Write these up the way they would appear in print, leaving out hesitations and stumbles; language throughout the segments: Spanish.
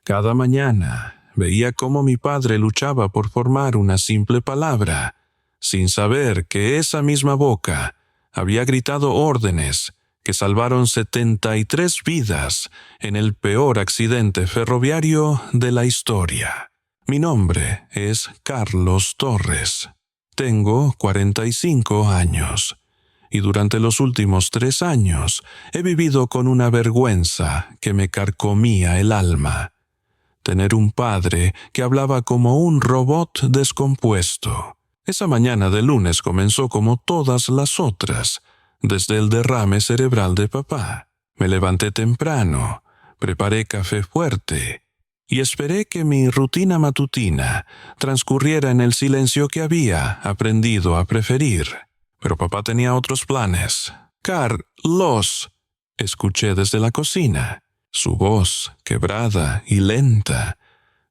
Cada mañana veía cómo mi padre luchaba por formar una simple palabra, sin saber que esa misma boca había gritado órdenes que salvaron 73 vidas en el peor accidente ferroviario de la historia. Mi nombre es Carlos Torres. Tengo 45 años. Y durante los últimos 3 años he vivido con una vergüenza que me carcomía el alma. Tener un padre que hablaba como un robot descompuesto. Esa mañana de lunes comenzó como todas las otras, desde el derrame cerebral de papá. Me levanté temprano, preparé café fuerte y esperé que mi rutina matutina transcurriera en el silencio que había aprendido a preferir. Pero papá tenía otros planes. «Carlos», escuché desde la cocina. Su voz, quebrada y lenta,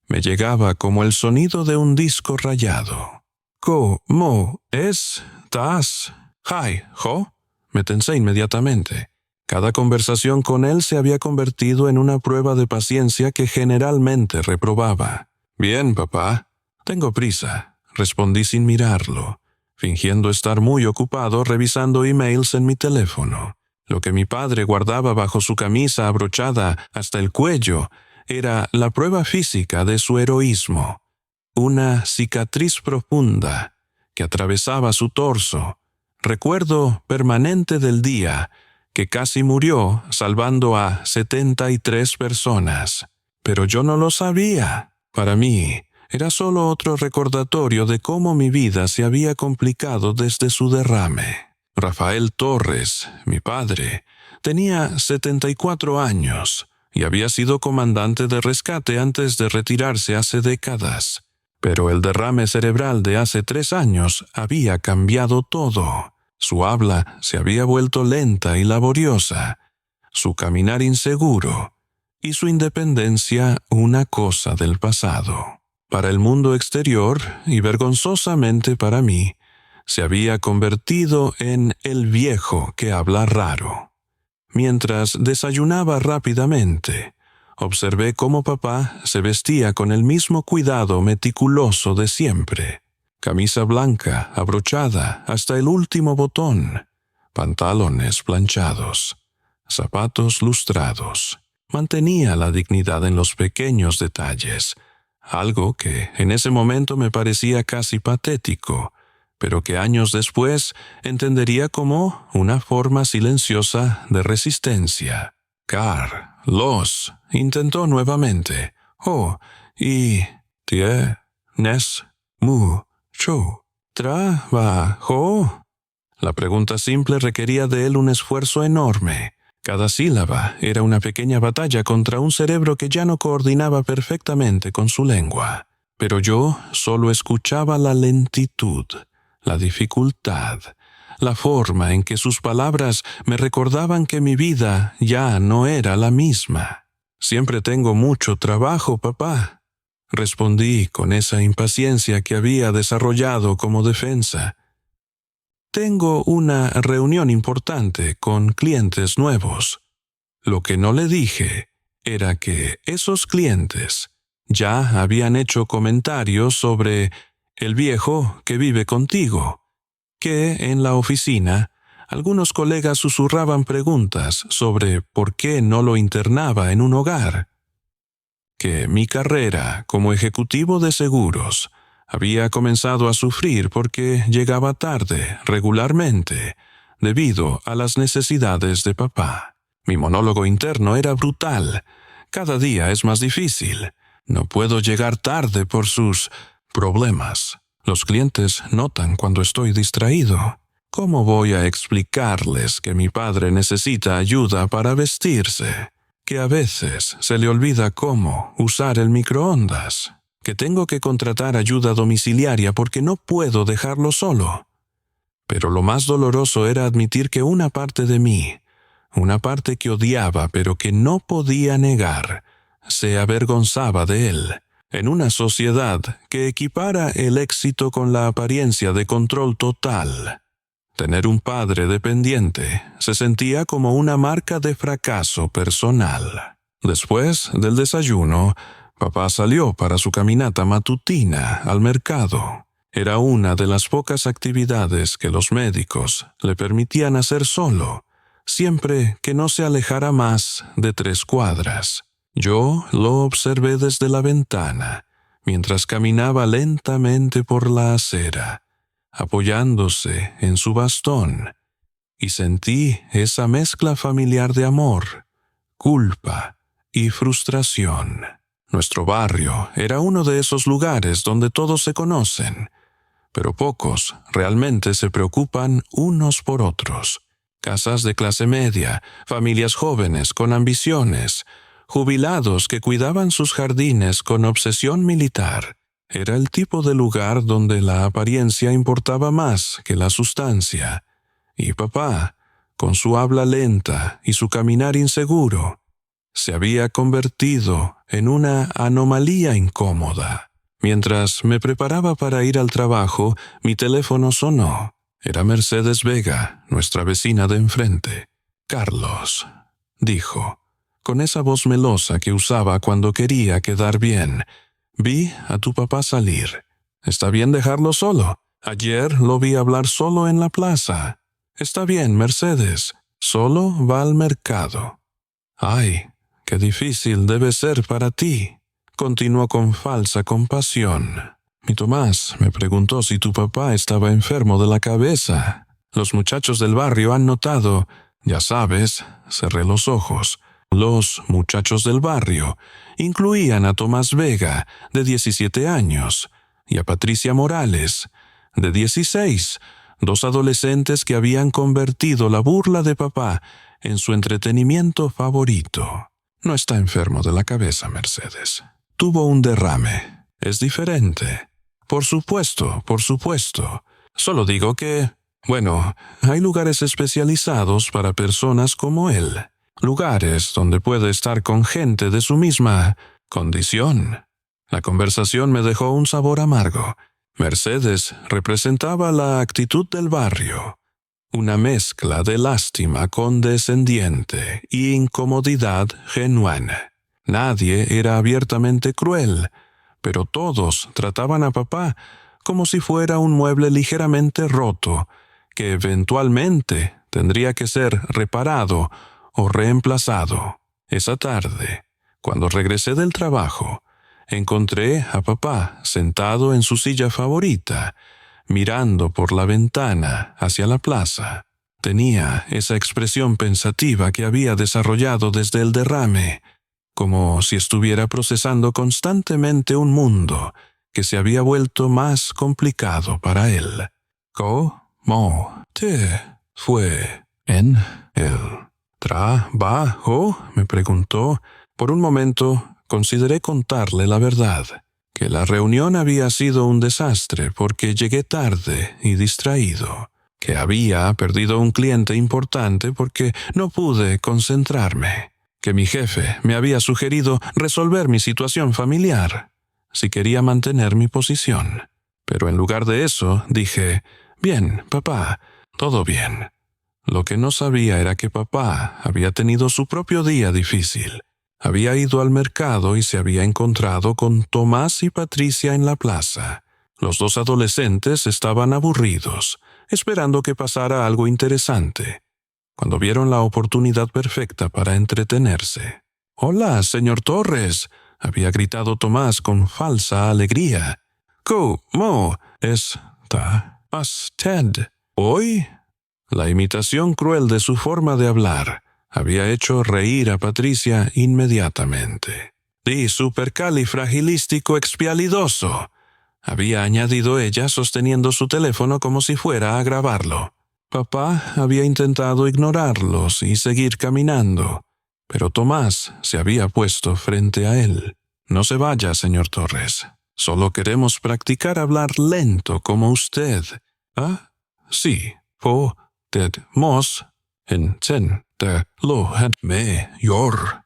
me llegaba como el sonido de un disco rayado. «¿Cómo estás? Hi, jo?» Me tensé inmediatamente. Cada conversación con él se había convertido en una prueba de paciencia que generalmente reprobaba. «Bien, papá. Tengo prisa», respondí sin mirarlo, fingiendo estar muy ocupado revisando emails en mi teléfono. Lo que mi padre guardaba bajo su camisa abrochada hasta el cuello era la prueba física de su heroísmo. Una cicatriz profunda que atravesaba su torso, recuerdo permanente del día que casi murió salvando a 73 personas. Pero yo no lo sabía. Para mí, era solo otro recordatorio de cómo mi vida se había complicado desde su derrame. Rafael Torres, mi padre, tenía 74 años y había sido comandante de rescate antes de retirarse hace décadas. Pero el derrame cerebral de hace 3 años había cambiado todo. Su habla se había vuelto lenta y laboriosa, su caminar inseguro y su independencia una cosa del pasado. Para el mundo exterior, y vergonzosamente para mí, se había convertido en el viejo que habla raro. Mientras desayunaba rápidamente, observé cómo papá se vestía con el mismo cuidado meticuloso de siempre. Camisa blanca, abrochada hasta el último botón, pantalones planchados, zapatos lustrados. Mantenía la dignidad en los pequeños detalles, algo que en ese momento me parecía casi patético, pero que años después entendería como una forma silenciosa de resistencia. «Carlos», intentó nuevamente. «Oh, y tienes mucho trabajo». La pregunta simple requería de él un esfuerzo enorme. Cada sílaba era una pequeña batalla contra un cerebro que ya no coordinaba perfectamente con su lengua. Pero yo solo escuchaba la lentitud, la dificultad, la forma en que sus palabras me recordaban que mi vida ya no era la misma. «Siempre tengo mucho trabajo, papá», respondí con esa impaciencia que había desarrollado como defensa. «Tengo una reunión importante con clientes nuevos». Lo que no le dije era que esos clientes ya habían hecho comentarios sobre el viejo que vive contigo, que en la oficina algunos colegas susurraban preguntas sobre por qué no lo internaba en un hogar, que mi carrera como ejecutivo de seguros había comenzado a sufrir porque llegaba tarde regularmente debido a las necesidades de papá. Mi monólogo interno era brutal. Cada día es más difícil. No puedo llegar tarde por sus problemas. Los clientes notan cuando estoy distraído. ¿Cómo voy a explicarles que mi padre necesita ayuda para vestirse? Que a veces se le olvida cómo usar el microondas. Que tengo que contratar ayuda domiciliaria porque no puedo dejarlo solo. Pero lo más doloroso era admitir que una parte de mí, una parte que odiaba pero que no podía negar, se avergonzaba de él. En una sociedad que equipara el éxito con la apariencia de control total, tener un padre dependiente se sentía como una marca de fracaso personal. Después del desayuno, Papá salió para su caminata matutina al mercado. Era una de las pocas actividades que los médicos le permitían hacer solo, siempre que no se alejara más de 3 cuadras. Yo lo observé desde la ventana, mientras caminaba lentamente por la acera, apoyándose en su bastón, y sentí esa mezcla familiar de amor, culpa y frustración. Nuestro barrio era uno de esos lugares donde todos se conocen, pero pocos realmente se preocupan unos por otros. Casas de clase media, familias jóvenes con ambiciones, jubilados que cuidaban sus jardines con obsesión militar. Era el tipo de lugar donde la apariencia importaba más que la sustancia. Y papá, con su habla lenta y su caminar inseguro, se había convertido en una anomalía incómoda. Mientras me preparaba para ir al trabajo, mi teléfono sonó. Era Mercedes Vega, nuestra vecina de enfrente. «Carlos», dijo, con esa voz melosa que usaba cuando quería quedar bien. «Vi a tu papá salir. ¿Está bien dejarlo solo? Ayer lo vi hablar solo en la plaza. Está bien, Mercedes. Solo va al mercado». «Ay, qué difícil debe ser para ti», continuó con falsa compasión. «Mi Tomás me preguntó si tu papá estaba enfermo de la cabeza. Los muchachos del barrio han notado, ya sabes», cerré los ojos. Los muchachos del barrio incluían a Tomás Vega, de 17 años, y a Patricia Morales, de 16, 2 adolescentes que habían convertido la burla de papá en su entretenimiento favorito. «No está enfermo de la cabeza, Mercedes. Tuvo un derrame. Es diferente». Por supuesto. Solo digo que, bueno, hay lugares especializados para personas como él. Lugares donde puede estar con gente de su misma condición». La conversación me dejó un sabor amargo. Mercedes representaba la actitud del barrio. Una mezcla de lástima condescendiente y incomodidad genuina. Nadie era abiertamente cruel, pero todos trataban a papá como si fuera un mueble ligeramente roto, que eventualmente tendría que ser reparado o reemplazado. Esa tarde, cuando regresé del trabajo, encontré a papá sentado en su silla favorita, mirando por la ventana hacia la plaza. Tenía esa expresión pensativa que había desarrollado desde el derrame, como si estuviera procesando constantemente un mundo que se había vuelto más complicado para él. «¿Cómo te fue en el trabajo?», me preguntó. Por un momento consideré contarle la verdad, que la reunión había sido un desastre porque llegué tarde y distraído, que había perdido un cliente importante porque no pude concentrarme, que mi jefe me había sugerido resolver mi situación familiar si quería mantener mi posición. Pero en lugar de eso, dije: «Bien, papá, todo bien». Lo que no sabía era que papá había tenido su propio día difícil. Había ido al mercado y se había encontrado con Tomás y Patricia en la plaza. Los 2 adolescentes estaban aburridos, esperando que pasara algo interesante, cuando vieron la oportunidad perfecta para entretenerse. «Hola, señor Torres», había gritado Tomás con falsa alegría. «¿Cómo está usted hoy?». La imitación cruel de su forma de hablar había hecho reír a Patricia inmediatamente. «Di supercalifragilístico-expialidoso», había añadido ella, sosteniendo su teléfono como si fuera a grabarlo. Papá había intentado ignorarlos y seguir caminando, pero Tomás se había puesto frente a él. «No se vaya, señor Torres. Solo queremos practicar hablar lento como usted». «Ah, sí, podemos entenderlo mejor».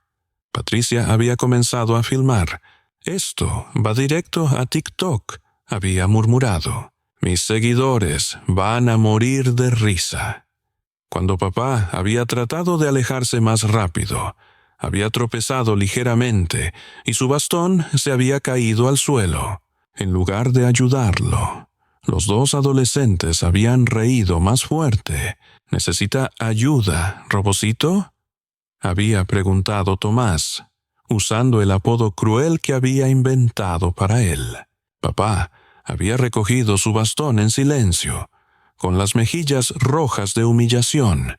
Patricia había comenzado a filmar. «Esto va directo a TikTok», había murmurado. «Mis seguidores van a morir de risa». Cuando papá había tratado de alejarse más rápido, había tropezado ligeramente y su bastón se había caído al suelo. En lugar de ayudarlo, los dos adolescentes habían reído más fuerte. ¿Necesita ayuda, Robocito?, había preguntado Tomás, usando el apodo cruel que había inventado para él. Papá había recogido su bastón en silencio, con las mejillas rojas de humillación,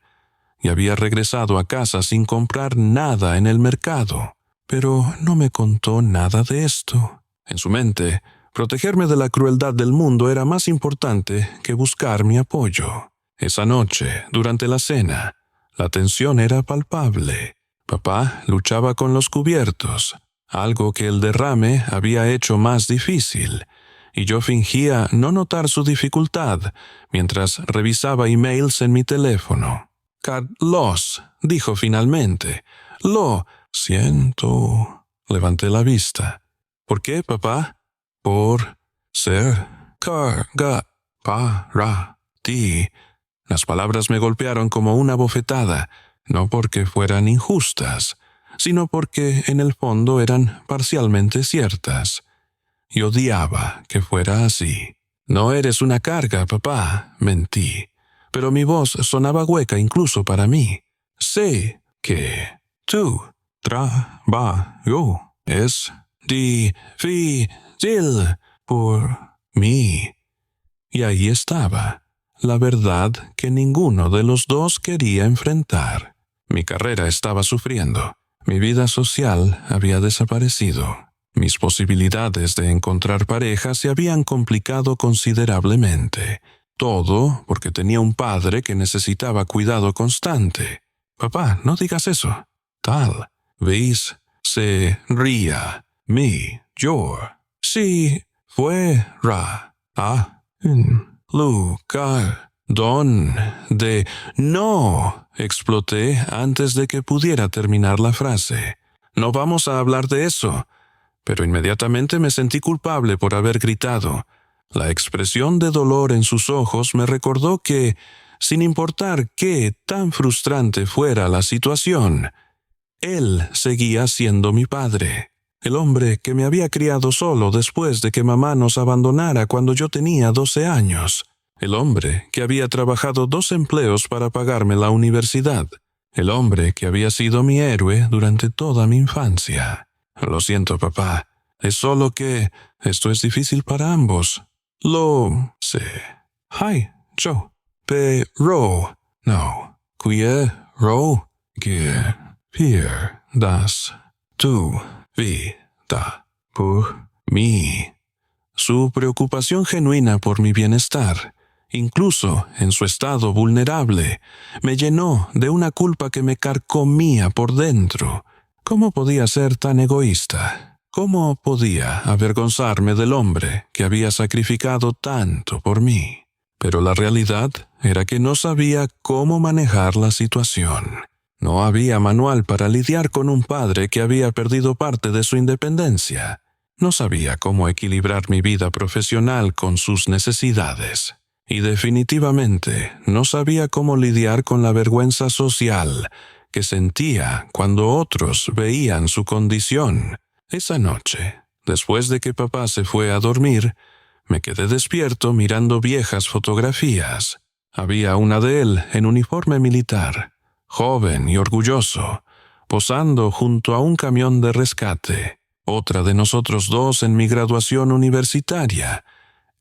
y había regresado a casa sin comprar nada en el mercado. Pero no me contó nada de esto. En su mente, protegerme de la crueldad del mundo era más importante que buscar mi apoyo. Esa noche, durante la cena, la tensión era palpable. Papá luchaba con los cubiertos, algo que el derrame había hecho más difícil, y yo fingía no notar su dificultad mientras revisaba emails en mi teléfono. «Carlos», dijo finalmente. «Lo siento». Levanté la vista. «¿Por qué, papá?» «Por ser carga para ti». Las palabras me golpearon como una bofetada, no porque fueran injustas, sino porque en el fondo eran parcialmente ciertas. Y odiaba que fuera así. «No eres una carga, papá», mentí, pero mi voz sonaba hueca incluso para mí. «Sé que tu trabajo es difícil por mí». Y ahí estaba la verdad que ninguno de los dos quería enfrentar. Mi carrera estaba sufriendo. Mi vida social había desaparecido. Mis posibilidades de encontrar pareja se habían complicado considerablemente. Todo porque tenía un padre que necesitaba cuidado constante. «Papá, no digas eso». Tal vez se ría yo. Si fuera a lugar donde no, exploté antes de que pudiera terminar la frase. «No vamos a hablar de eso». Pero inmediatamente me sentí culpable por haber gritado. La expresión de dolor en sus ojos me recordó que, sin importar qué tan frustrante fuera la situación, él seguía siendo mi padre. El hombre que me había criado solo después de que mamá nos abandonara cuando yo tenía 12 años. El hombre que había trabajado 2 empleos para pagarme la universidad. El hombre que había sido mi héroe durante toda mi infancia. «Lo siento, papá. Es solo que esto es difícil para ambos». «Lo sé». «Hi, Joe. Pero no quiero que pierdas tu vida por mí». Su preocupación genuina por mi bienestar, incluso en su estado vulnerable, me llenó de una culpa que me carcomía por dentro. ¿Cómo podía ser tan egoísta? ¿Cómo podía avergonzarme del hombre que había sacrificado tanto por mí? Pero la realidad era que no sabía cómo manejar la situación. No había manual para lidiar con un padre que había perdido parte de su independencia. No sabía cómo equilibrar mi vida profesional con sus necesidades. Y definitivamente no sabía cómo lidiar con la vergüenza social que sentía cuando otros veían su condición. Esa noche, después de que papá se fue a dormir, me quedé despierto mirando viejas fotografías. Había una de él en uniforme militar, joven y orgulloso, posando junto a un camión de rescate. Otra de nosotros dos en mi graduación universitaria.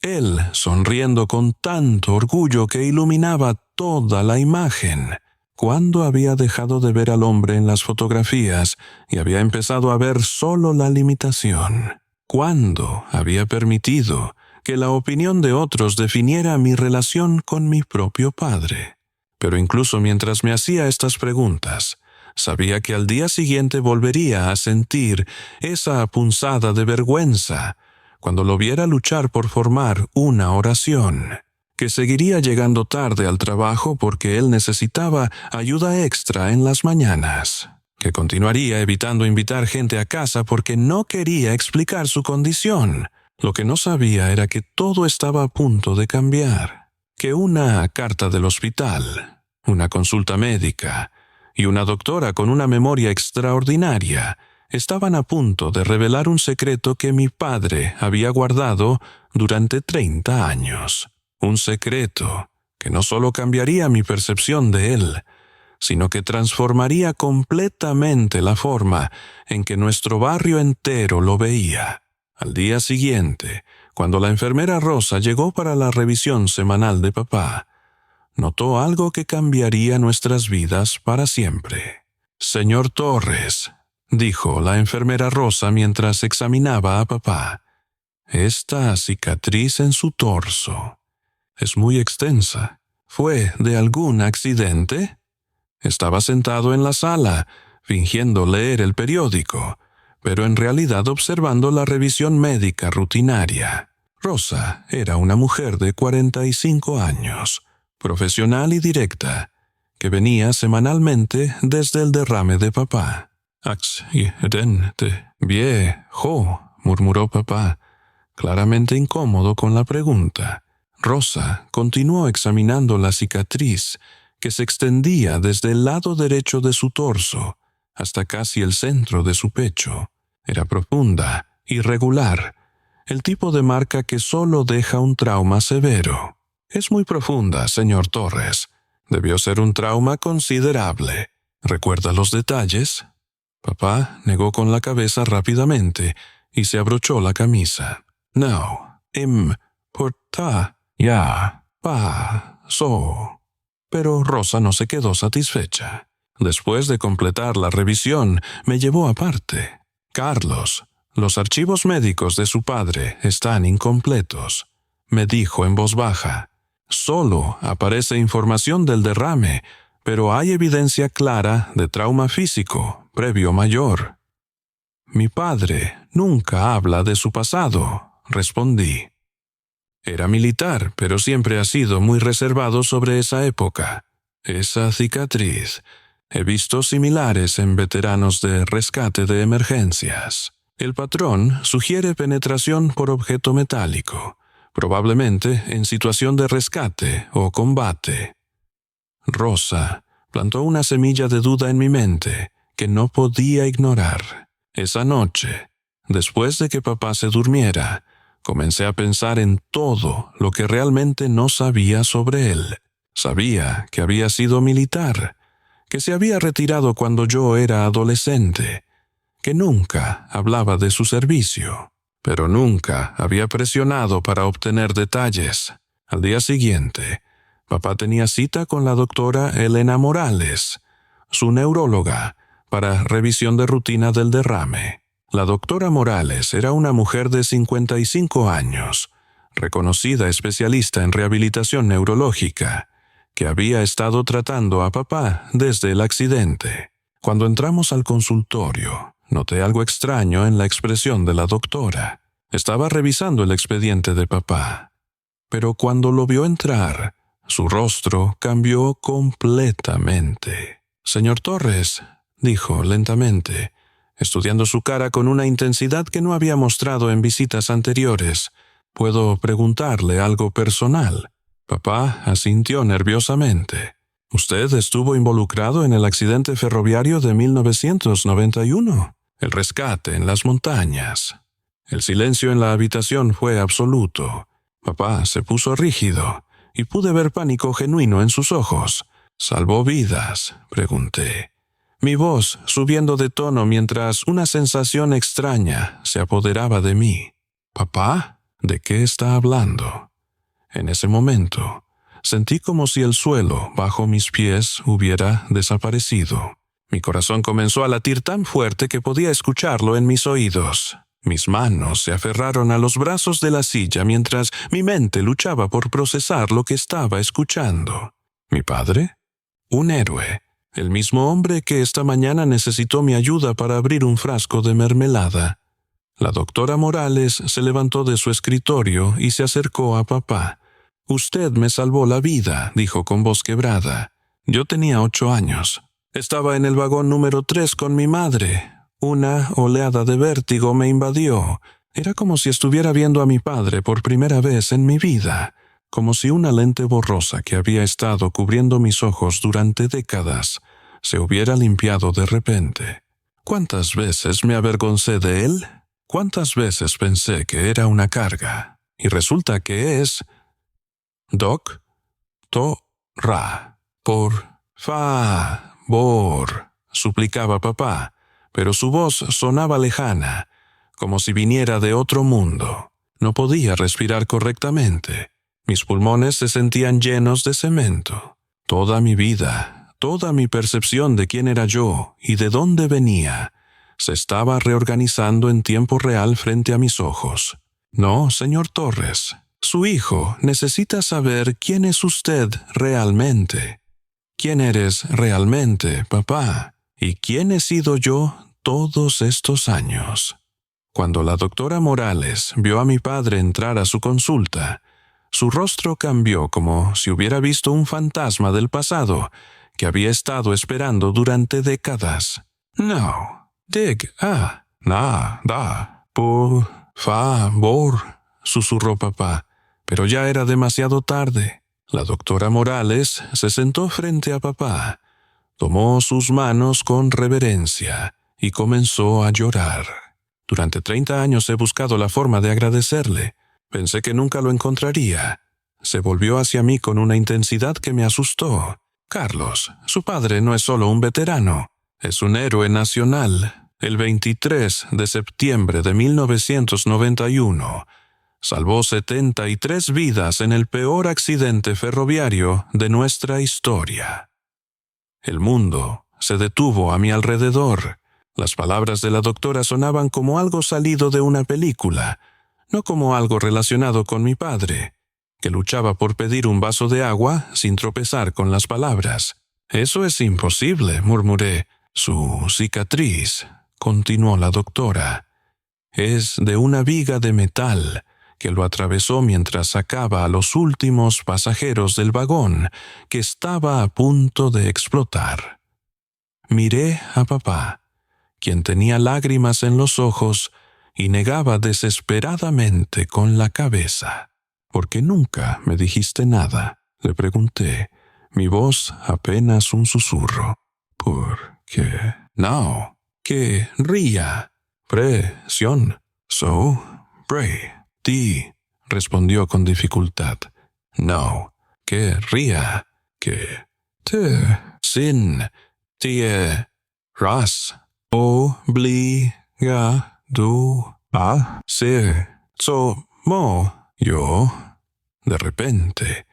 Él sonriendo con tanto orgullo que iluminaba toda la imagen. ¿Cuándo había dejado de ver al hombre en las fotografías y había empezado a ver solo la limitación? ¿Cuándo había permitido que la opinión de otros definiera mi relación con mi propio padre? Pero incluso mientras me hacía estas preguntas, sabía que al día siguiente volvería a sentir esa punzada de vergüenza cuando lo viera luchar por formar una oración, que seguiría llegando tarde al trabajo porque él necesitaba ayuda extra en las mañanas, que continuaría evitando invitar gente a casa porque no quería explicar su condición. Lo que no sabía era que todo estaba a punto de cambiar, que una carta del hospital, una consulta médica y una doctora con una memoria extraordinaria estaban a punto de revelar un secreto que mi padre había guardado durante 30 años. Un secreto que no solo cambiaría mi percepción de él, sino que transformaría completamente la forma en que nuestro barrio entero lo veía. Al día siguiente, cuando la enfermera Rosa llegó para la revisión semanal de papá, notó algo que cambiaría nuestras vidas para siempre. «Señor Torres», dijo la enfermera Rosa mientras examinaba a papá, «esta cicatriz en su torso es muy extensa. ¿Fue de algún accidente?» Estaba sentado en la sala, fingiendo leer el periódico, pero en realidad observando la revisión médica rutinaria. Rosa era una mujer de 45 años, profesional y directa, que venía semanalmente desde el derrame de papá. «Accidente viejo», murmuró papá, claramente incómodo con la pregunta. Rosa continuó examinando la cicatriz que se extendía desde el lado derecho de su torso hasta casi el centro de su pecho. Era profunda, irregular, el tipo de marca que solo deja un trauma severo. «Es muy profunda, señor Torres. Debió ser un trauma considerable. ¿Recuerda los detalles?» Papá negó con la cabeza rápidamente y se abrochó la camisa. «No, ya pasó». Pero Rosa no se quedó satisfecha. Después de completar la revisión, me llevó aparte. «Carlos, los archivos médicos de su padre están incompletos», me dijo en voz baja. «Solo aparece información del derrame, pero hay evidencia clara de trauma físico previo mayor». «Mi padre nunca habla de su pasado», respondí. «Era militar, pero siempre ha sido muy reservado sobre esa época. Esa cicatriz. He visto similares en veteranos de rescate de emergencias. El patrón sugiere penetración por objeto metálico, probablemente en situación de rescate o combate». Rosa plantó una semilla de duda en mi mente que no podía ignorar. Esa noche, después de que papá se durmiera, comencé a pensar en todo lo que realmente no sabía sobre él. Sabía que había sido militar, que se había retirado cuando yo era adolescente, que nunca hablaba de su servicio, pero nunca había presionado para obtener detalles. Al día siguiente, papá tenía cita con la doctora Elena Morales, su neuróloga, para revisión de rutina del derrame. La doctora Morales era una mujer de 55 años, reconocida especialista en rehabilitación neurológica, que había estado tratando a papá desde el accidente. Cuando entramos al consultorio, noté algo extraño en la expresión de la doctora. Estaba revisando el expediente de papá, pero cuando lo vio entrar, su rostro cambió completamente. «Señor Torres», dijo lentamente, estudiando su cara con una intensidad que no había mostrado en visitas anteriores, «¿puedo preguntarle algo personal?» Papá asintió nerviosamente. «¿Usted estuvo involucrado en el accidente ferroviario de 1991? El rescate en las montañas». El silencio en la habitación fue absoluto. Papá se puso rígido y pude ver pánico genuino en sus ojos. «¿Salvó vidas?», pregunté, mi voz subiendo de tono mientras una sensación extraña se apoderaba de mí. «¿Papá? ¿De qué está hablando?» En ese momento, sentí como si el suelo bajo mis pies hubiera desaparecido. Mi corazón comenzó a latir tan fuerte que podía escucharlo en mis oídos. Mis manos se aferraron a los brazos de la silla mientras mi mente luchaba por procesar lo que estaba escuchando. ¿Mi padre? Un héroe. El mismo hombre que esta mañana necesitó mi ayuda para abrir un frasco de mermelada. La doctora Morales se levantó de su escritorio y se acercó a papá. «Usted me salvó la vida», dijo con voz quebrada. «Yo tenía 8 años. Estaba en el vagón número 3 con mi madre. Una oleada de vértigo me invadió. Era como si estuviera viendo a mi padre por primera vez en mi vida, como si una lente borrosa que había estado cubriendo mis ojos durante décadas se hubiera limpiado de repente. ¿Cuántas veces me avergoncé de él? ¿Cuántas veces pensé que era una carga? Y resulta que es Doc-to-ra. Por favor, suplicaba papá, pero su voz sonaba lejana, como si viniera de otro mundo. No podía respirar correctamente. Mis pulmones se sentían llenos de cemento. Toda mi vida, toda mi percepción de quién era yo y de dónde venía, se estaba reorganizando en tiempo real frente a mis ojos. No, señor Torres, su hijo necesita saber quién es usted realmente. ¿Quién eres realmente, papá? ¿Y quién he sido yo todos estos años? Cuando la doctora Morales vio a mi padre entrar a su consulta, su rostro cambió como si hubiera visto un fantasma del pasado que había estado esperando durante décadas. No, por favor, susurró papá, pero ya era demasiado tarde. La doctora Morales se sentó frente a papá, tomó sus manos con reverencia y comenzó a llorar. Durante 30 años he buscado la forma de agradecerle. Pensé que nunca lo encontraría. Se volvió hacia mí con una intensidad que me asustó. Carlos, su padre no es solo un veterano, es un héroe nacional. El 23 de septiembre de 1991, salvó 73 vidas en el peor accidente ferroviario de nuestra historia. El mundo se detuvo a mi alrededor. Las palabras de la doctora sonaban como algo salido de una película, no como algo relacionado con mi padre, que luchaba por pedir un vaso de agua sin tropezar con las palabras. «Eso es imposible», murmuré. «Su cicatriz», continuó la doctora, «es de una viga de metal que lo atravesó mientras sacaba a los últimos pasajeros del vagón que estaba a punto de explotar». Miré a papá, quien tenía lágrimas en los ojos y negaba desesperadamente con la cabeza. «¿Por qué nunca me dijiste nada?», le pregunté, mi voz apenas un susurro. «¿Por qué? No, que ría. Presión. Di», respondió con dificultad. «No, que ría. Que te sin tierras obligado a ser como yo». De repente,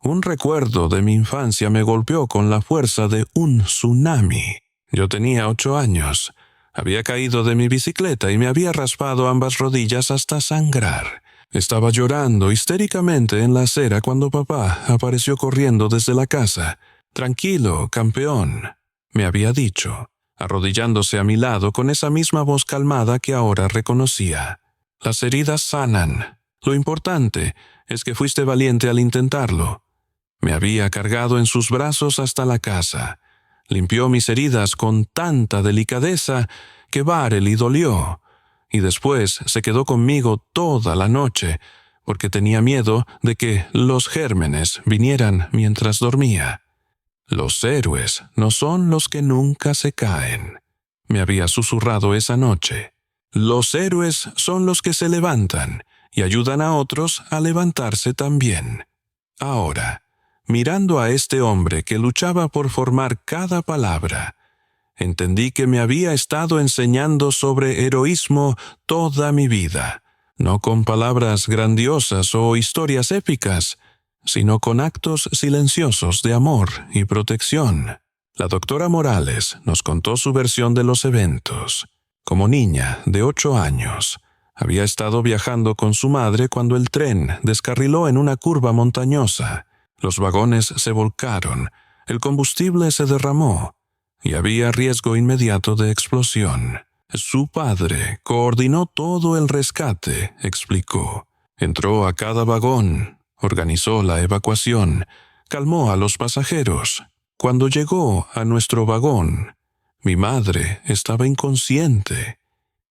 un recuerdo de mi infancia me golpeó con la fuerza de un tsunami. Yo tenía 8 años. Había caído de mi bicicleta y me había raspado ambas rodillas hasta sangrar. Estaba llorando histéricamente en la acera cuando papá apareció corriendo desde la casa. «Tranquilo, campeón», me había dicho, arrodillándose a mi lado con esa misma voz calmada que ahora reconocía. «Las heridas sanan. Lo importante es que fuiste valiente al intentarlo». Me había cargado en sus brazos hasta la casa. Limpió mis heridas con tanta delicadeza que Barely dolió, y después se quedó conmigo toda la noche, porque tenía miedo de que los gérmenes vinieran mientras dormía. «Los héroes no son los que nunca se caen», me había susurrado esa noche. «Los héroes son los que se levantan y ayudan a otros a levantarse también». Ahora, mirando a este hombre que luchaba por formar cada palabra, entendí que me había estado enseñando sobre heroísmo toda mi vida, no con palabras grandiosas o historias épicas, sino con actos silenciosos de amor y protección. La doctora Morales nos contó su versión de los eventos. Como niña de 8 años, había estado viajando con su madre cuando el tren descarriló en una curva montañosa. Los vagones se volcaron, el combustible se derramó y había riesgo inmediato de explosión. Su padre coordinó todo el rescate, explicó. Entró a cada vagón, organizó la evacuación, calmó a los pasajeros. Cuando llegó a nuestro vagón, mi madre estaba inconsciente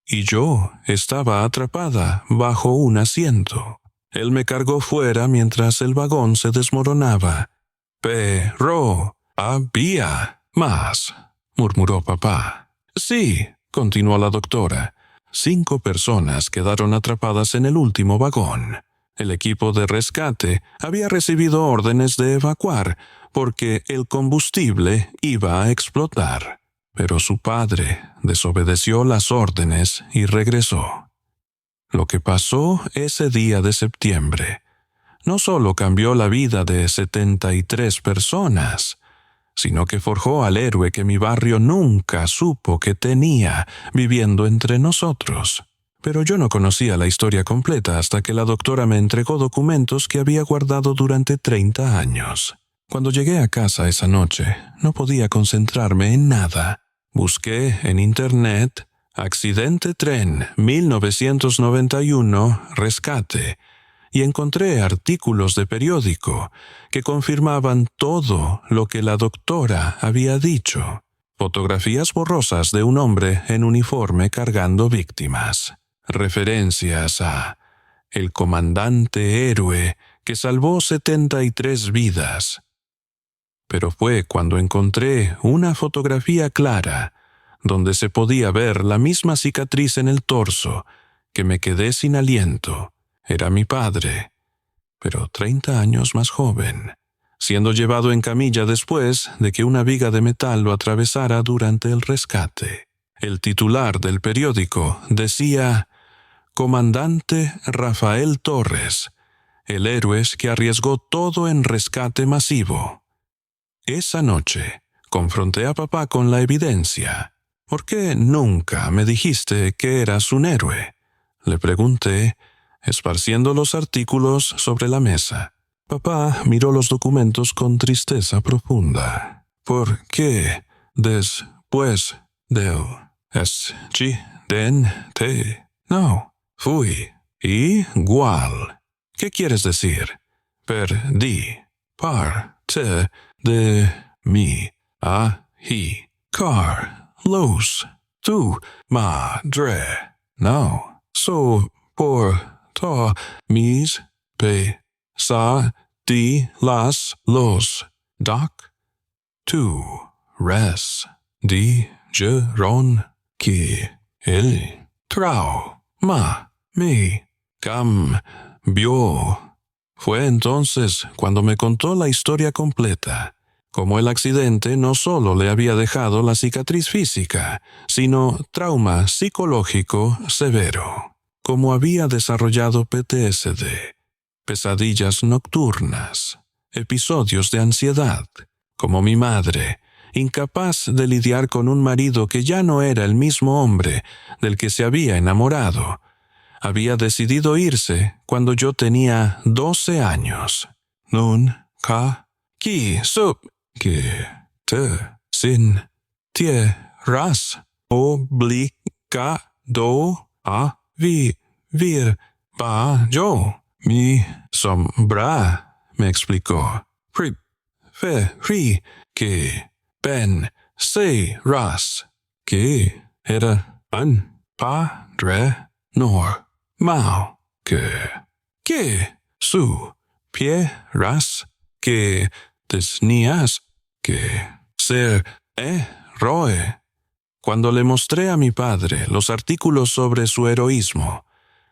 y yo estaba atrapada bajo un asiento. Él me cargó fuera mientras el vagón se desmoronaba. Pero había Más, murmuró papá. Sí, continuó la doctora. 5 personas quedaron atrapadas en el último vagón. El equipo de rescate había recibido órdenes de evacuar porque el combustible iba a explotar. Pero su padre desobedeció las órdenes y regresó. Lo que pasó ese día de septiembre no solo cambió la vida de 73 personas, sino que forjó al héroe que mi barrio nunca supo que tenía viviendo entre nosotros. Pero yo no conocía la historia completa hasta que la doctora me entregó documentos que había guardado durante 30 años. Cuando llegué a casa esa noche, no podía concentrarme en nada. Busqué en Internet «Accidente tren 1991 rescate» y encontré artículos de periódico que confirmaban todo lo que la doctora había dicho. Fotografías borrosas de un hombre en uniforme cargando víctimas. Referencias a el comandante héroe que salvó 73 vidas. Pero fue cuando encontré una fotografía clara, donde se podía ver la misma cicatriz en el torso, que me quedé sin aliento. Era mi padre, pero 30 años más joven, siendo llevado en camilla después de que una viga de metal lo atravesara durante el rescate. El titular del periódico decía: «Comandante Rafael Torres, el héroe que arriesgó todo en rescate masivo». Esa noche confronté a papá con la evidencia. «¿Por qué nunca me dijiste que eras un héroe?», le pregunté, esparciendo los artículos sobre la mesa. Papá miró los documentos con tristeza profunda. «¿Por qué después del accidente? No, fui igual». «¿Qué quieres decir?» «Perdí parte de mi Carlos, tu madre no soportó mis pesadillas. Los doctores dijeron que el trauma me cambió». Fue entonces cuando me contó la historia completa. Cómo el accidente no solo le había dejado la cicatriz física, sino trauma psicológico severo. Cómo había desarrollado PTSD, pesadillas nocturnas, episodios de ansiedad. Como mi madre, incapaz de lidiar con un marido que ya no era el mismo hombre del que se había enamorado, había decidido irse cuando yo tenía 12 años. Nunca quiso que te sintieras obligado a vivir bajo mi sombra, me explicó. Preferí que pensaras que era un padre normal, que supieras que tenías que ser héroe. Cuando le mostré a mi padre los artículos sobre su heroísmo,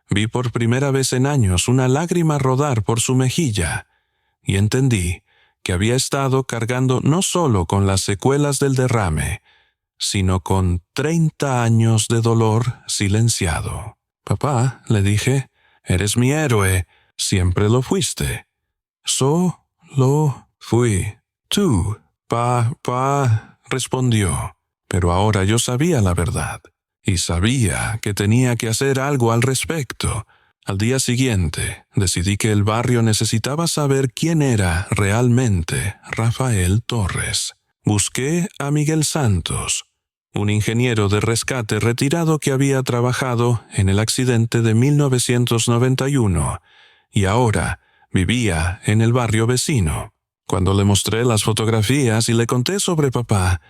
vi por primera vez en años una lágrima rodar por su mejilla y entendí que había estado cargando no solo con las secuelas del derrame, sino con 30 años de dolor silenciado. «Papá», le dije, «eres mi héroe, siempre lo fuiste». «Solo fui tú», papá respondió. Pero ahora yo sabía la verdad, y sabía que tenía que hacer algo al respecto. Al día siguiente, decidí que el barrio necesitaba saber quién era realmente Rafael Torres. Busqué a Miguel Santos, un ingeniero de rescate retirado que había trabajado en el accidente de 1991 y ahora vivía en el barrio vecino. Cuando le mostré las fotografías y le conté sobre papá,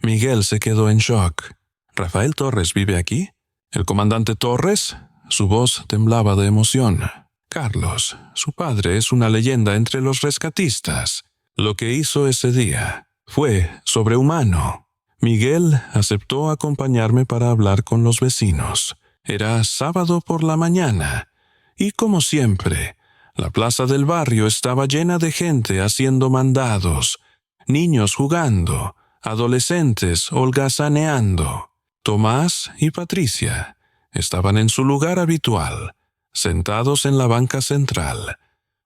Miguel se quedó en shock. «¿Rafael Torres vive aquí? ¿El comandante Torres?» Su voz temblaba de emoción. «Carlos, su padre es una leyenda entre los rescatistas. Lo que hizo ese día Fue sobrehumano. Miguel aceptó acompañarme para hablar con los vecinos. Era sábado por la mañana, y como siempre, la plaza del barrio estaba llena de gente haciendo mandados, niños jugando, adolescentes holgazaneando. Tomás y Patricia estaban en su lugar habitual, sentados en la banca central,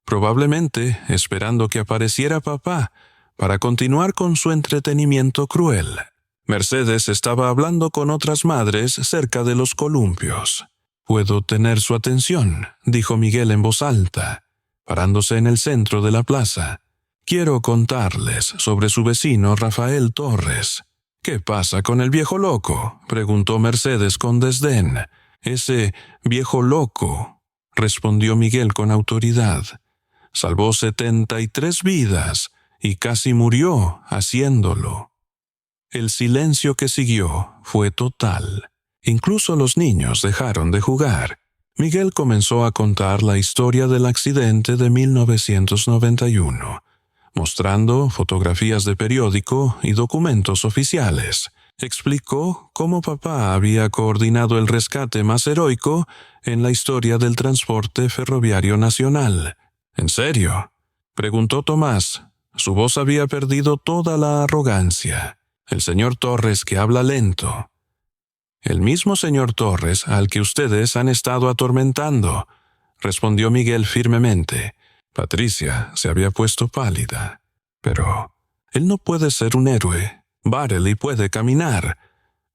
probablemente esperando que apareciera papá para continuar con su entretenimiento cruel. Mercedes estaba hablando con otras madres cerca de los columpios. «¿Puedo tener su atención?», dijo Miguel en voz alta, parándose en el centro de la plaza. «Quiero contarles sobre su vecino Rafael Torres». «¿Qué pasa con el viejo loco?», preguntó Mercedes con desdén. «Ese viejo loco», respondió Miguel con autoridad, «salvó 73 vidas y casi murió haciéndolo». El silencio que siguió fue total. Incluso los niños dejaron de jugar. Miguel comenzó a contar la historia del accidente de 1991, mostrando fotografías de periódico y documentos oficiales. Explicó cómo papá había coordinado el rescate más heroico en la historia del transporte ferroviario nacional. «¿En serio?», preguntó Tomás. Su voz había perdido toda la arrogancia. «El señor Torres que habla lento». «El mismo señor Torres al que ustedes han estado atormentando», respondió Miguel firmemente. Patricia se había puesto pálida. «Pero él no puede ser un héroe. Barely puede caminar».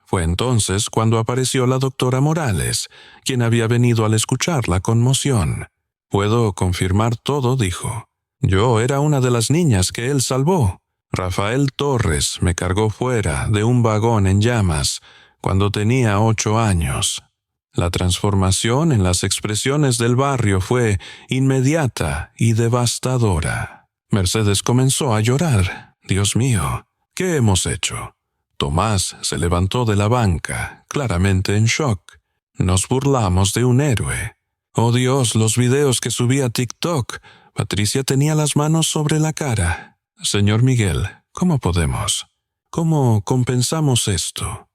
Fue entonces cuando apareció la doctora Morales, quien había venido al escuchar la conmoción. «Puedo confirmar todo», dijo. «Yo era una de las niñas que él salvó. Rafael Torres me cargó fuera de un vagón en llamas cuando tenía 8 años. La transformación en las expresiones del barrio fue inmediata y devastadora». Mercedes comenzó a llorar. «Dios mío, ¿qué hemos hecho?». Tomás se levantó de la banca, claramente en shock. «Nos burlamos de un héroe». «Oh Dios, los videos que subí a TikTok». Patricia tenía las manos sobre la cara. «Señor Miguel, ¿cómo podemos? ¿Cómo compensamos esto?».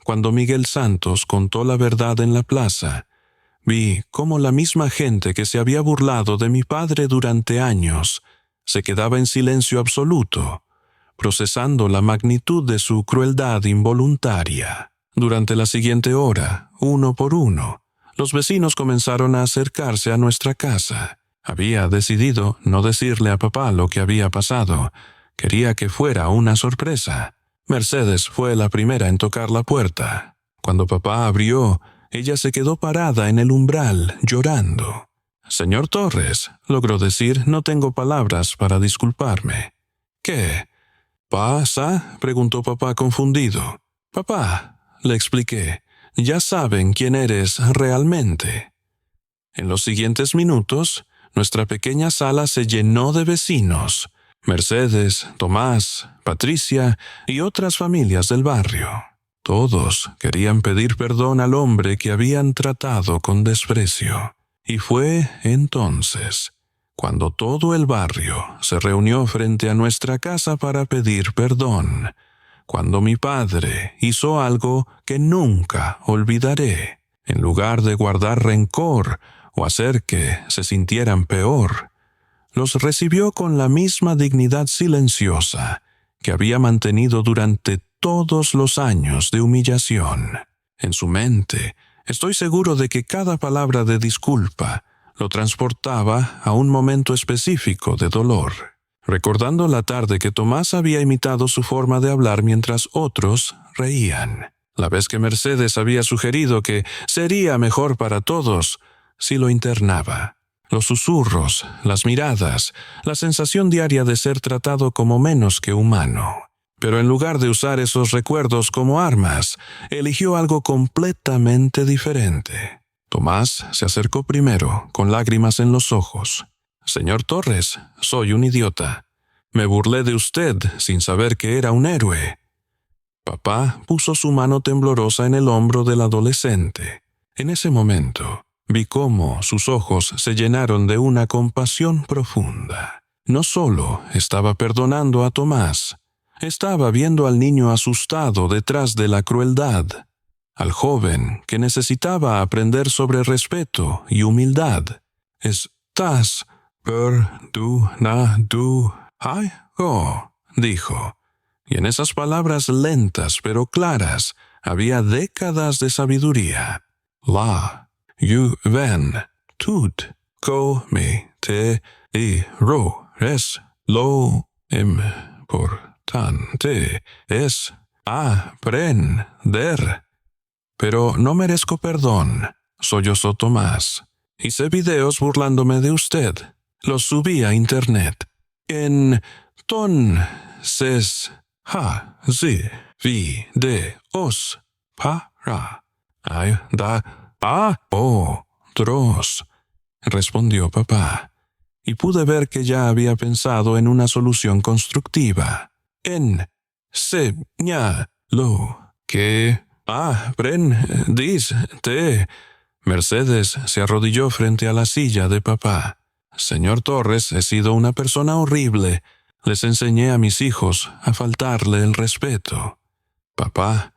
Cuando Miguel Santos contó la verdad en la plaza, vi cómo la misma gente que se había burlado de mi padre durante años se quedaba en silencio absoluto, procesando la magnitud de su crueldad involuntaria. Durante la siguiente hora, uno por uno, los vecinos comenzaron a acercarse a nuestra casa. Había decidido no decirle a papá lo que había pasado. Quería que fuera una sorpresa. Mercedes fue la primera en tocar la puerta. Cuando papá abrió, ella se quedó parada en el umbral, llorando. «Señor Torres», logró decir, «no tengo palabras para disculparme». «¿Qué pasa?», preguntó papá confundido. «Papá», le expliqué, «ya saben quién eres realmente». En los siguientes minutos, nuestra pequeña sala se llenó de vecinos. Mercedes, Tomás, Patricia y otras familias del barrio. Todos querían pedir perdón al hombre que habían tratado con desprecio. Y fue entonces cuando todo el barrio se reunió frente a nuestra casa para pedir perdón, cuando mi padre hizo algo que nunca olvidaré. En lugar de guardar rencor o hacer que se sintieran peor, los recibió con la misma dignidad silenciosa que había mantenido durante todos los años de humillación. En su mente, estoy seguro de que cada palabra de disculpa lo transportaba a un momento específico de dolor. Recordando la tarde que Tomás había imitado su forma de hablar mientras otros reían. La vez que Mercedes había sugerido que sería mejor para todos si lo internaba. Los susurros, las miradas, la sensación diaria de ser tratado como menos que humano. Pero en lugar de usar esos recuerdos como armas, eligió algo completamente diferente. Tomás se acercó primero, con lágrimas en los ojos. «Señor Torres, soy un idiota. Me burlé de usted sin saber que era un héroe». Papá puso su mano temblorosa en el hombro del adolescente. En ese momento, vi cómo sus ojos se llenaron de una compasión profunda. No solo estaba perdonando a Tomás, estaba viendo al niño asustado detrás de la crueldad, al joven que necesitaba aprender sobre respeto y humildad. «Estás perdonado, hijo», dijo, y en esas palabras lentas pero claras había décadas de sabiduría. «La juventud comete errores. Lo importante es aprender». «Pero no merezco perdón», sollozó Tomás. «Hice videos burlándome de usted. Los subí a internet. Entonces, sí, videos para ayudar a otros», respondió papá, y pude ver que ya había pensado en una solución constructiva. «Enséñalo que aprendiste». Mercedes se arrodilló frente a la silla de papá. «Señor Torres, he sido una persona horrible. Les enseñé a mis hijos a faltarle el respeto». Papá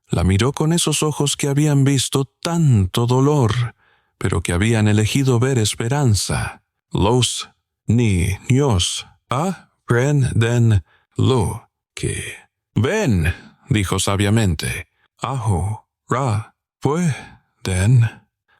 la miró con esos ojos que habían visto tanto dolor, pero que habían elegido ver esperanza. «Los niños aprenden lo que ven», dijo sabiamente. «Ahora pueden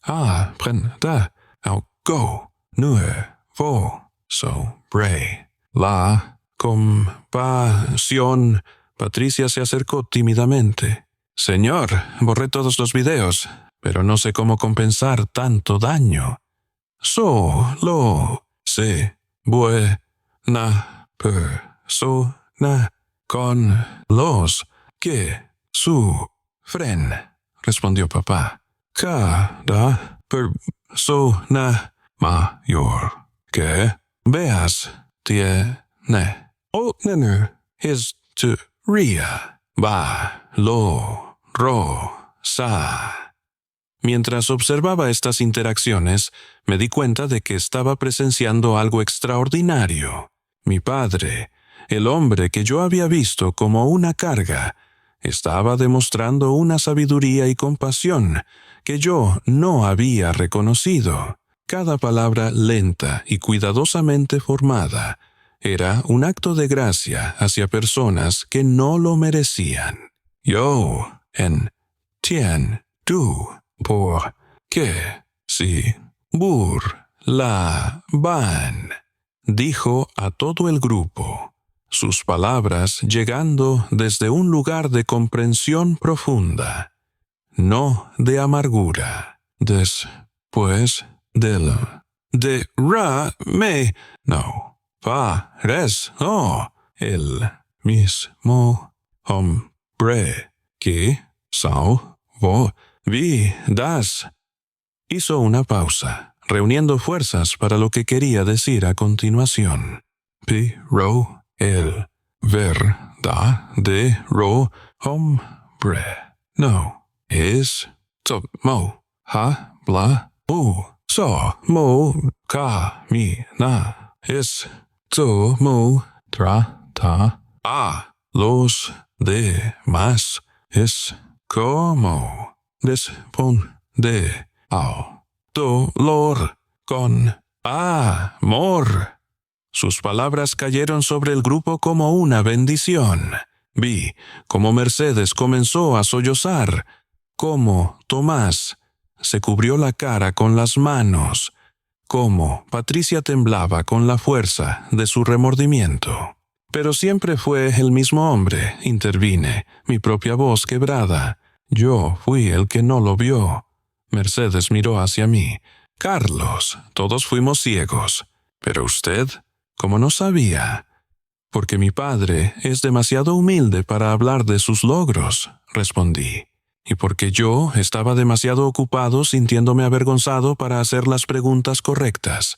aprender algo nuevo sobre la compasión». Patricia se acercó tímidamente. «Señor, borré todos los videos, pero no sé cómo compensar tanto daño. Solo sé buena persona con los que sufren», respondió papá. «Cada persona mayor que veas tiene una historia valorosa». Mientras observaba estas interacciones, me di cuenta de que estaba presenciando algo extraordinario. Mi padre, el hombre que yo había visto como una carga, estaba demostrando una sabiduría y compasión que yo no había reconocido. Cada palabra lenta y cuidadosamente formada era un acto de gracia hacia personas que no lo merecían. «Yo entiendo por qué se burlaban», dijo a todo el grupo, sus palabras llegando desde un lugar de comprensión profunda, no de amargura. «Después del derrame, no pareció el mismo hombre que salvó vidas». Hizo una pausa, reuniendo fuerzas para lo que quería decir a continuación. «Pero el verdadero hombre no es tomó habla somos camina, es tomó trata a los demás, es como responde al dolor con amor». Sus palabras cayeron sobre el grupo como una bendición. Vi cómo Mercedes comenzó a sollozar, cómo Tomás se cubrió la cara con las manos, cómo Patricia temblaba con la fuerza de su remordimiento. «Pero siempre fue el mismo hombre», intervine, mi propia voz quebrada. «Yo fui el que no lo vio». Mercedes miró hacia mí. «Carlos, todos fuimos ciegos. Pero usted, ¿cómo no sabía?» «Porque mi padre es demasiado humilde para hablar de sus logros», respondí. «Y porque yo estaba demasiado ocupado sintiéndome avergonzado para hacer las preguntas correctas».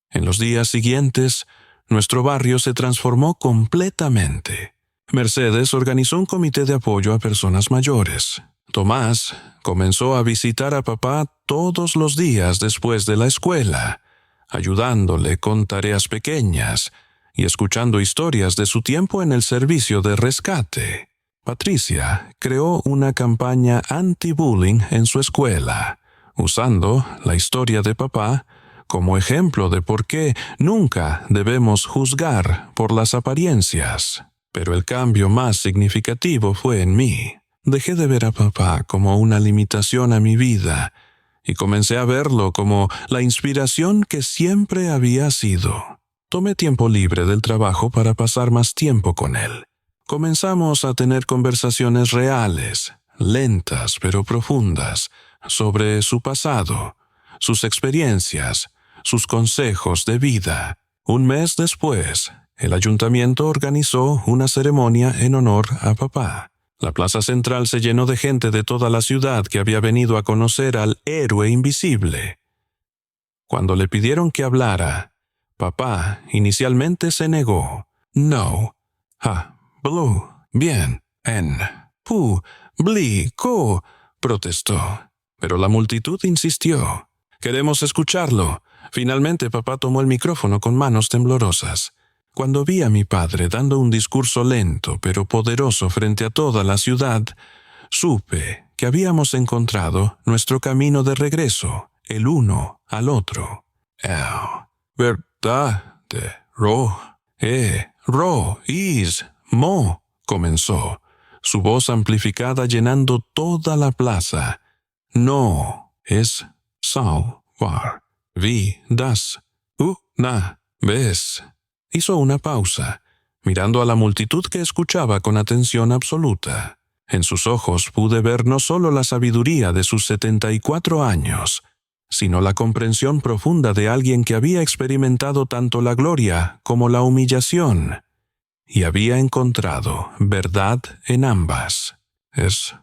En los días siguientes, nuestro barrio se transformó completamente. Mercedes organizó un comité de apoyo a personas mayores. Tomás comenzó a visitar a papá todos los días después de la escuela, ayudándole con tareas pequeñas y escuchando historias de su tiempo en el servicio de rescate. Patricia creó una campaña anti-bullying en su escuela, usando la historia de papá como ejemplo de por qué nunca debemos juzgar por las apariencias. Pero el cambio más significativo fue en mí. Dejé de ver a papá como una limitación a mi vida y comencé a verlo como la inspiración que siempre había sido. Tomé tiempo libre del trabajo para pasar más tiempo con él. Comenzamos a tener conversaciones reales, lentas pero profundas, sobre su pasado, sus experiencias, sus consejos de vida. Un mes después, el ayuntamiento organizó una ceremonia en honor a papá. La plaza central se llenó de gente de toda la ciudad que había venido a conocer al héroe invisible. Cuando le pidieron que hablara, papá inicialmente se negó. No. Blue. Bien. En. Pu. Bli. Co. Protestó. Pero la multitud insistió. Queremos escucharlo. Finalmente papá tomó el micrófono con manos temblorosas. Cuando vi a mi padre dando un discurso lento pero poderoso frente a toda la ciudad, supe que habíamos encontrado nuestro camino de regreso, el uno al otro. Verdad, comenzó, su voz amplificada llenando toda la plaza. No es salvar vidas una vez. Hizo una pausa, mirando a la multitud que escuchaba con atención absoluta. En sus ojos pude ver no solo la sabiduría de sus 74 años, sino la comprensión profunda de alguien que había experimentado tanto la gloria como la humillación, y había encontrado verdad en ambas. Es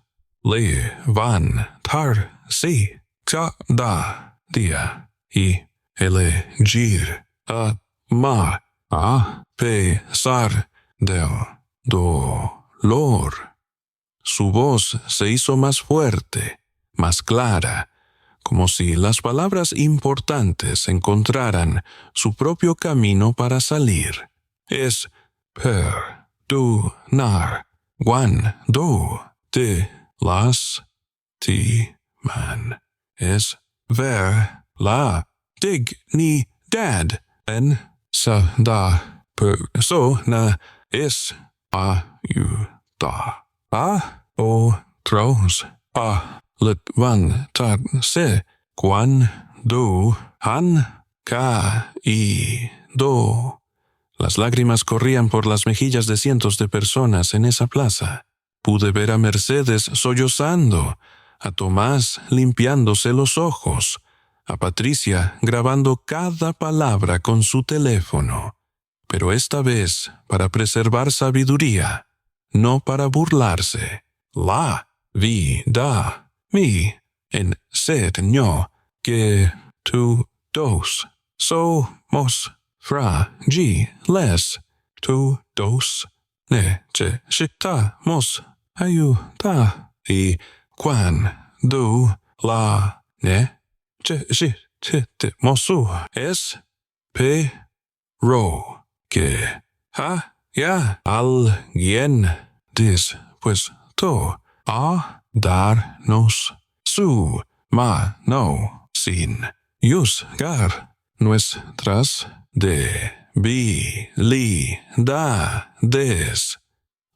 levantarse cada día y elegir amar a pesar del dolor. Su voz se hizo más fuerte, más clara, como si las palabras importantes encontraran su propio camino para salir. Es perdonar cuando te lastiman. Es ver la dignidad en cada persona. Es ayudar a otros a levantarse cuando han caído. Las lágrimas corrían por las mejillas de cientos de personas en esa plaza. Pude ver a Mercedes sollozando, a Tomás limpiándose los ojos, a Patricia grabando cada palabra con su teléfono, pero esta vez para preservar sabiduría, no para burlarse. La vida me enseñó que todos somos frágiles. Todos necesitamos ayuda. Y cuando la necesitemos es pero que haya alguien dispuesto a darnos su mano sin juzgar nuestras debilidades.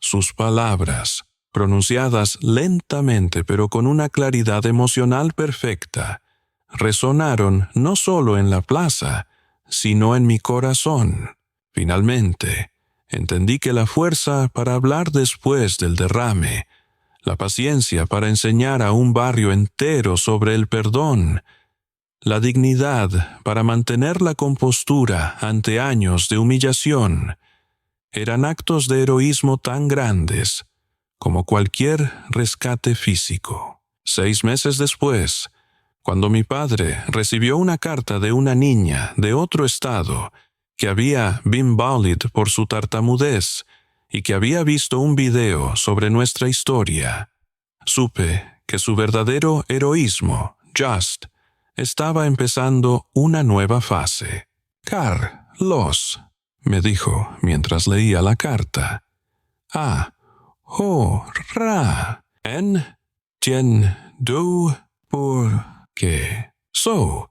Sus palabras, pronunciadas lentamente pero con una claridad emocional perfecta, resonaron no solo en la plaza, sino en mi corazón. Finalmente, entendí que la fuerza para hablar después del derrame, la paciencia para enseñar a un barrio entero sobre el perdón, la dignidad para mantener la compostura ante años de humillación, eran actos de heroísmo tan grandes como cualquier rescate físico. 6 meses después, cuando mi padre recibió una carta de una niña de otro estado que había been bullied por su tartamudez y que había visto un video sobre nuestra historia, supe que su verdadero heroísmo, Just, estaba empezando una nueva fase. Carlos, me dijo mientras leía la carta. A, ho, ra, en, tien, du, por, que, so,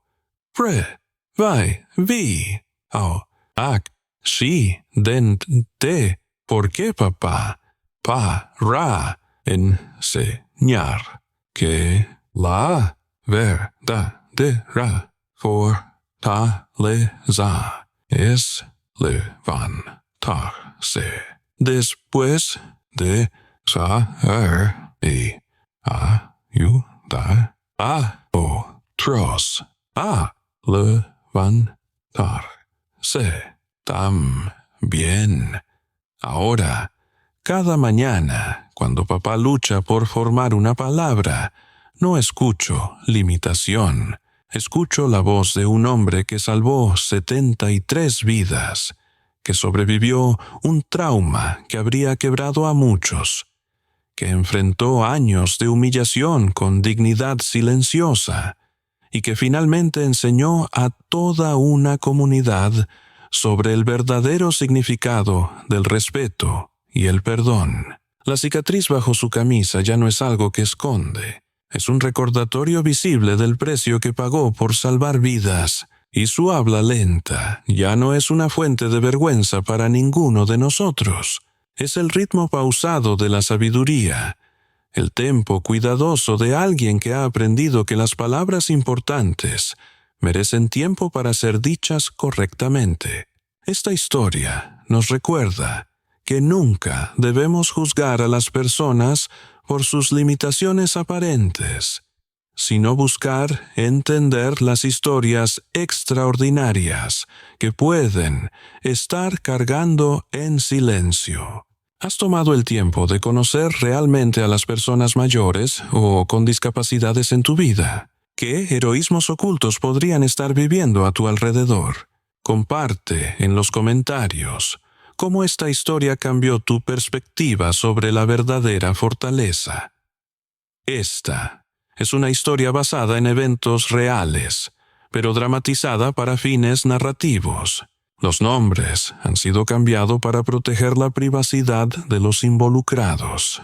pre, vai, vi, au, ac, si, den, te, por qué papá, pa, ra, enseñar, que, la, ver, da, de, ra, fortaleza, es, levantarse, después de saber y ayudar a otros a levantarse también. Ahora, cada mañana, cuando papá lucha por formar una palabra, no escucho limitación. Escucho la voz de un hombre que salvó 73 vidas, que sobrevivió un trauma que habría quebrado a muchos, que enfrentó años de humillación con dignidad silenciosa y que finalmente enseñó a toda una comunidad sobre el verdadero significado del respeto y el perdón. La cicatriz bajo su camisa ya no es algo que esconde. Es un recordatorio visible del precio que pagó por salvar vidas, y su habla lenta ya no es una fuente de vergüenza para ninguno de nosotros. Es el ritmo pausado de la sabiduría, el tempo cuidadoso de alguien que ha aprendido que las palabras importantes merecen tiempo para ser dichas correctamente. Esta historia nos recuerda que nunca debemos juzgar a las personas por sus limitaciones aparentes, sino buscar entender las historias extraordinarias que pueden estar cargando en silencio. ¿Has tomado el tiempo de conocer realmente a las personas mayores o con discapacidades en tu vida? ¿Qué heroísmos ocultos podrían estar viviendo a tu alrededor? Comparte en los comentarios cómo esta historia cambió tu perspectiva sobre la verdadera fortaleza. Esta es una historia basada en eventos reales, pero dramatizada para fines narrativos. Los nombres han sido cambiados para proteger la privacidad de los involucrados.